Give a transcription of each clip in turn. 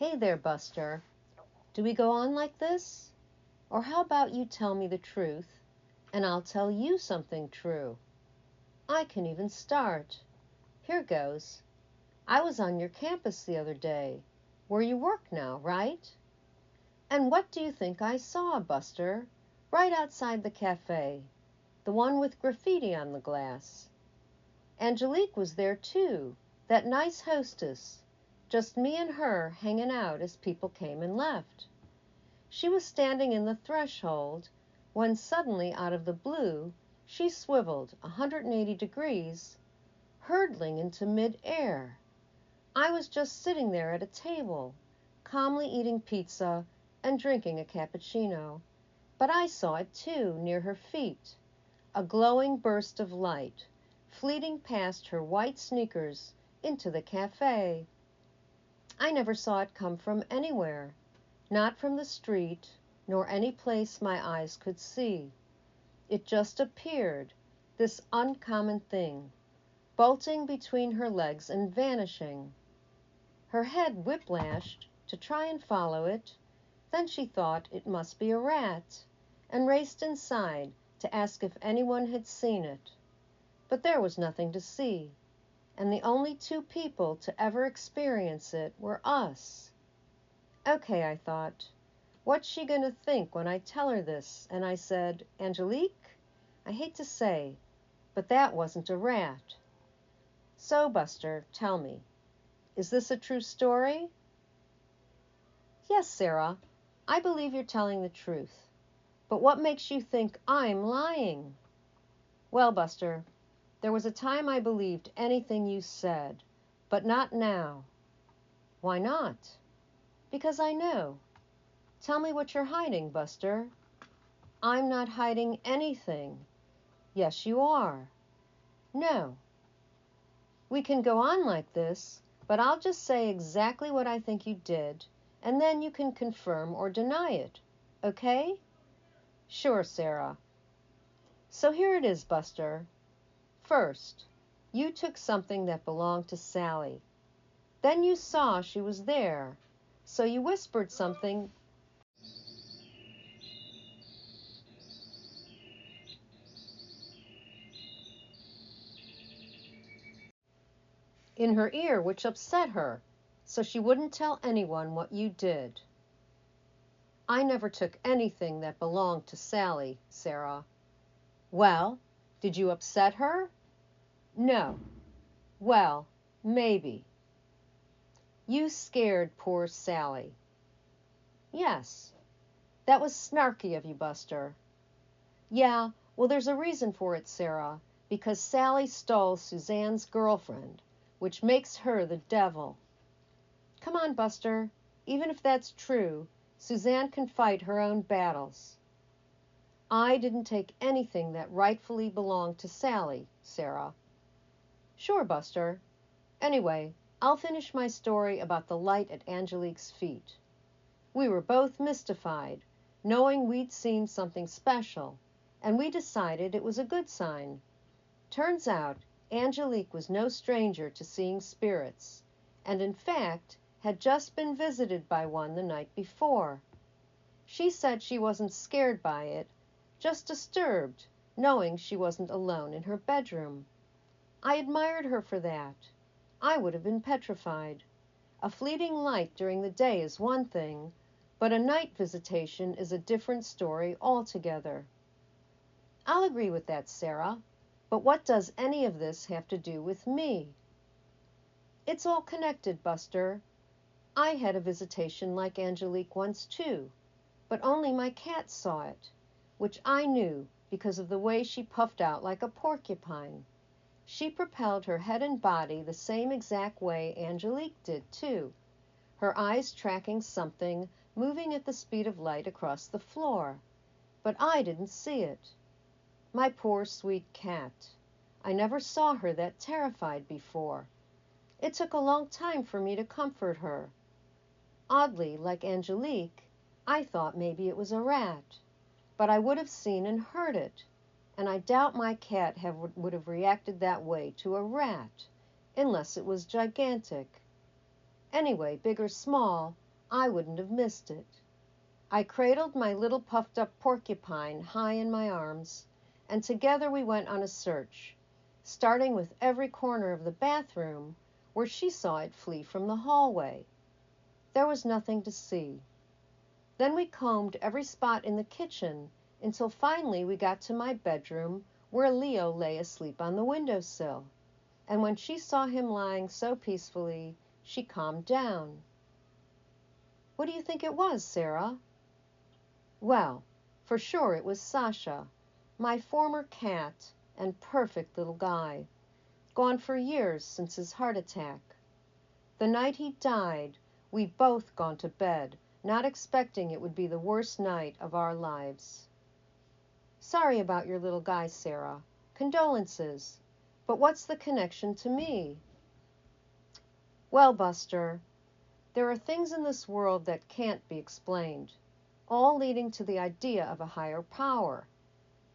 Hey there, Buster. Do we go on like this? Or how about you tell me the truth, and I'll tell you something true? I can even start. Here goes. I was on your campus the other day, where you work now, right? And what do you think I saw, Buster? Right outside the cafe, the one with graffiti on the glass. Angelique was there too, that nice hostess. Just me and her hanging out as people came and left. She was standing in the threshold when suddenly out of the blue she swiveled 180 degrees, hurtling into mid-air. I was just sitting there at a table, calmly eating pizza and drinking a cappuccino, but I saw it too, near her feet, a glowing burst of light, fleeting past her white sneakers into the cafe. I never saw it come from anywhere, not from the street, nor any place my eyes could see. It just appeared, this uncommon thing, bolting between her legs and vanishing. Her head whiplashed to try and follow it, then she thought it must be a rat, and raced inside to ask if anyone had seen it. But there was nothing to see, and the only two people to ever experience it were us. Okay, I thought, what's she going to think when I tell her this? And I said, Angelique, I hate to say, but that wasn't a rat. So, Buster, tell me, is this a true story? Yes, Sarah, I believe you're telling the truth. But what makes you think I'm lying? Well, Buster, there was a time I believed anything you said, but not now. Why not? Because I know. Tell me what you're hiding, Buster. I'm not hiding anything. Yes, you are. No. We can go on like this, but I'll just say exactly what I think you did, and then you can confirm or deny it. Okay? Sure, Sarah. So here it is, Buster. First, you took something that belonged to Sally. Then you saw she was there, so you whispered something in her ear which upset her, so she wouldn't tell anyone what you did. I never took anything that belonged to Sally, Sarah. Well, did you upset her? No. Well, maybe. You scared poor Sally. Yes. That was snarky of you, Buster. Yeah, well, there's a reason for it, Sarah, because Sally stole Suzanne's girlfriend, which makes her the devil. Come on, Buster. Even if that's true, Suzanne can fight her own battles. I didn't take anything that rightfully belonged to Sally, Sarah. Sure, Buster. Anyway, I'll finish my story about the light at Angelique's feet. We were both mystified, knowing we'd seen something special, and we decided it was a good sign. Turns out, Angelique was no stranger to seeing spirits, and in fact, had just been visited by one the night before. She said she wasn't scared by it, just disturbed, knowing she wasn't alone in her bedroom. I admired her for that. I would have been petrified. A fleeting light during the day is one thing, but a night visitation is a different story altogether. I'll agree with that, Sarah, but what does any of this have to do with me? It's all connected, Buster. I had a visitation like Angelique once too, but only my cat saw it, which I knew because of the way she puffed out like a porcupine. She propelled her head and body the same exact way Angelique did too, her eyes tracking something moving at the speed of light across the floor. But I didn't see it. My poor sweet cat. I never saw her that terrified before. It took a long time for me to comfort her. Oddly, like Angelique, I thought maybe it was a rat, but I would have seen and heard it, and I doubt my cat would have reacted that way to a rat, unless it was gigantic. Anyway, big or small, I wouldn't have missed it. I cradled my little puffed-up porcupine high in my arms, and together we went on a search, starting with every corner of the bathroom where she saw it flee from the hallway. There was nothing to see. Then we combed every spot in the kitchen until finally we got to my bedroom where Leo lay asleep on the windowsill. And when she saw him lying so peacefully, she calmed down. What do you think it was, Sarah? Well, for sure it was Sasha, my former cat and perfect little guy, gone for years since his heart attack. The night he died, we'd both gone to bed, not expecting it would be the worst night of our lives. Sorry about your little guy, Sarah. Condolences. But what's the connection to me? Well, Buster, there are things in this world that can't be explained, all leading to the idea of a higher power.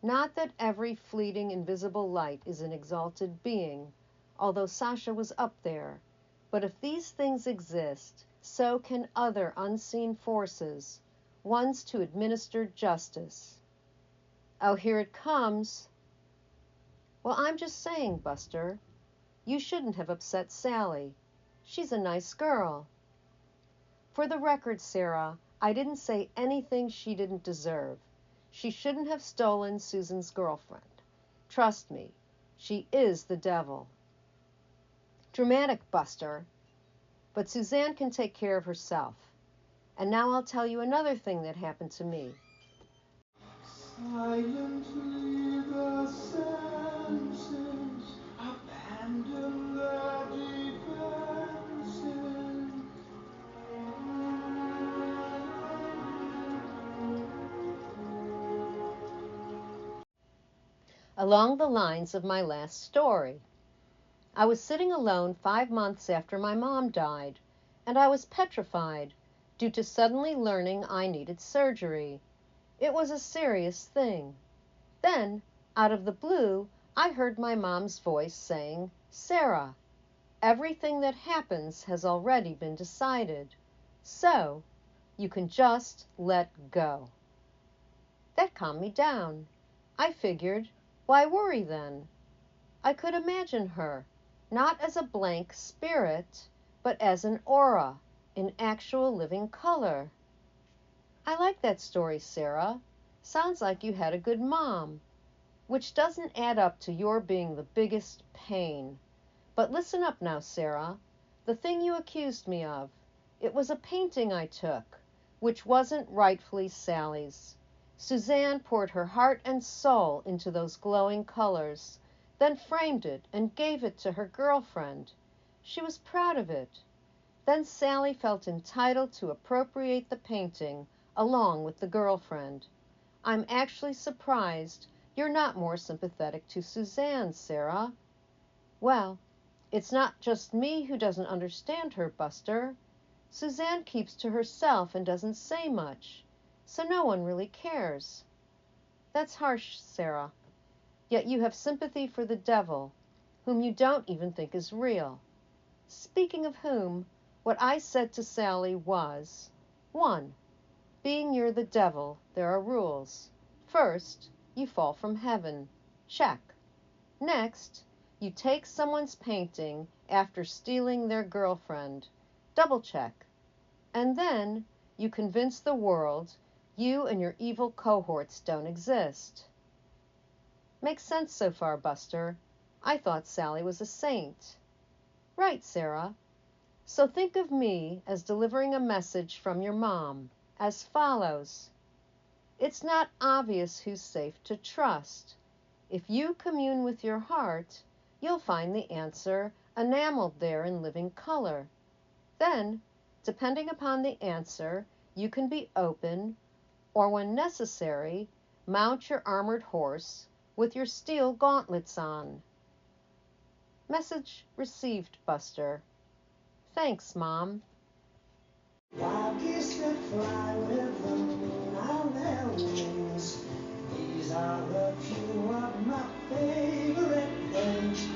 Not that every fleeting invisible light is an exalted being, although Sasha was up there, but if these things exist, so can other unseen forces, ones to administer justice. Oh, here it comes. Well, I'm just saying, Buster, you shouldn't have upset Sally. She's a nice girl. For the record, Sarah, I didn't say anything she didn't deserve. She shouldn't have stolen Susan's girlfriend. Trust me, she is the devil. Dramatic, Buster. But Suzanne can take care of herself. And now I'll tell you another thing that happened to me. Silently the senses abandon their defenses. Along the lines of my last story. I was sitting alone 5 months after my mom died, and I was petrified due to suddenly learning I needed surgery. It was a serious thing. Then, out of the blue, I heard my mom's voice saying, "Sarah, everything that happens has already been decided, so you can just let go." That calmed me down. I figured, why worry then? I could imagine her, not as a blank spirit, but as an aura, in actual living color. I like that story, Sarah. Sounds like you had a good mom, which doesn't add up to your being the biggest pain. But listen up now, Sarah. The thing you accused me of, it was a painting I took, which wasn't rightfully Sally's. Suzanne poured her heart and soul into those glowing colors, then framed it and gave it to her girlfriend. She was proud of it. Then Sally felt entitled to appropriate the painting along with the girlfriend. I'm actually surprised you're not more sympathetic to Suzanne, Sarah. Well, it's not just me who doesn't understand her, Buster. Suzanne keeps to herself and doesn't say much, so no one really cares. That's harsh, Sarah. Yet you have sympathy for the devil, whom you don't even think is real. Speaking of whom, what I said to Sally was, 1. Being you're the devil, there are rules. First, you fall from heaven. Check. Next, you take someone's painting after stealing their girlfriend. Double check. And then, you convince the world you and your evil cohorts don't exist. Makes sense so far, Buster. I thought Sally was a saint. Right, Sarah. So think of me as delivering a message from your mom, as follows. It's not obvious who's safe to trust. If you commune with your heart, you'll find the answer enameled there in living color. Then, depending upon the answer, you can be open, or when necessary, mount your armored horse with your steel gauntlets on. Message received, Buster. Thanks, Mom. Wild geese that fly with the moon on their wings. These are a few of my favorite things.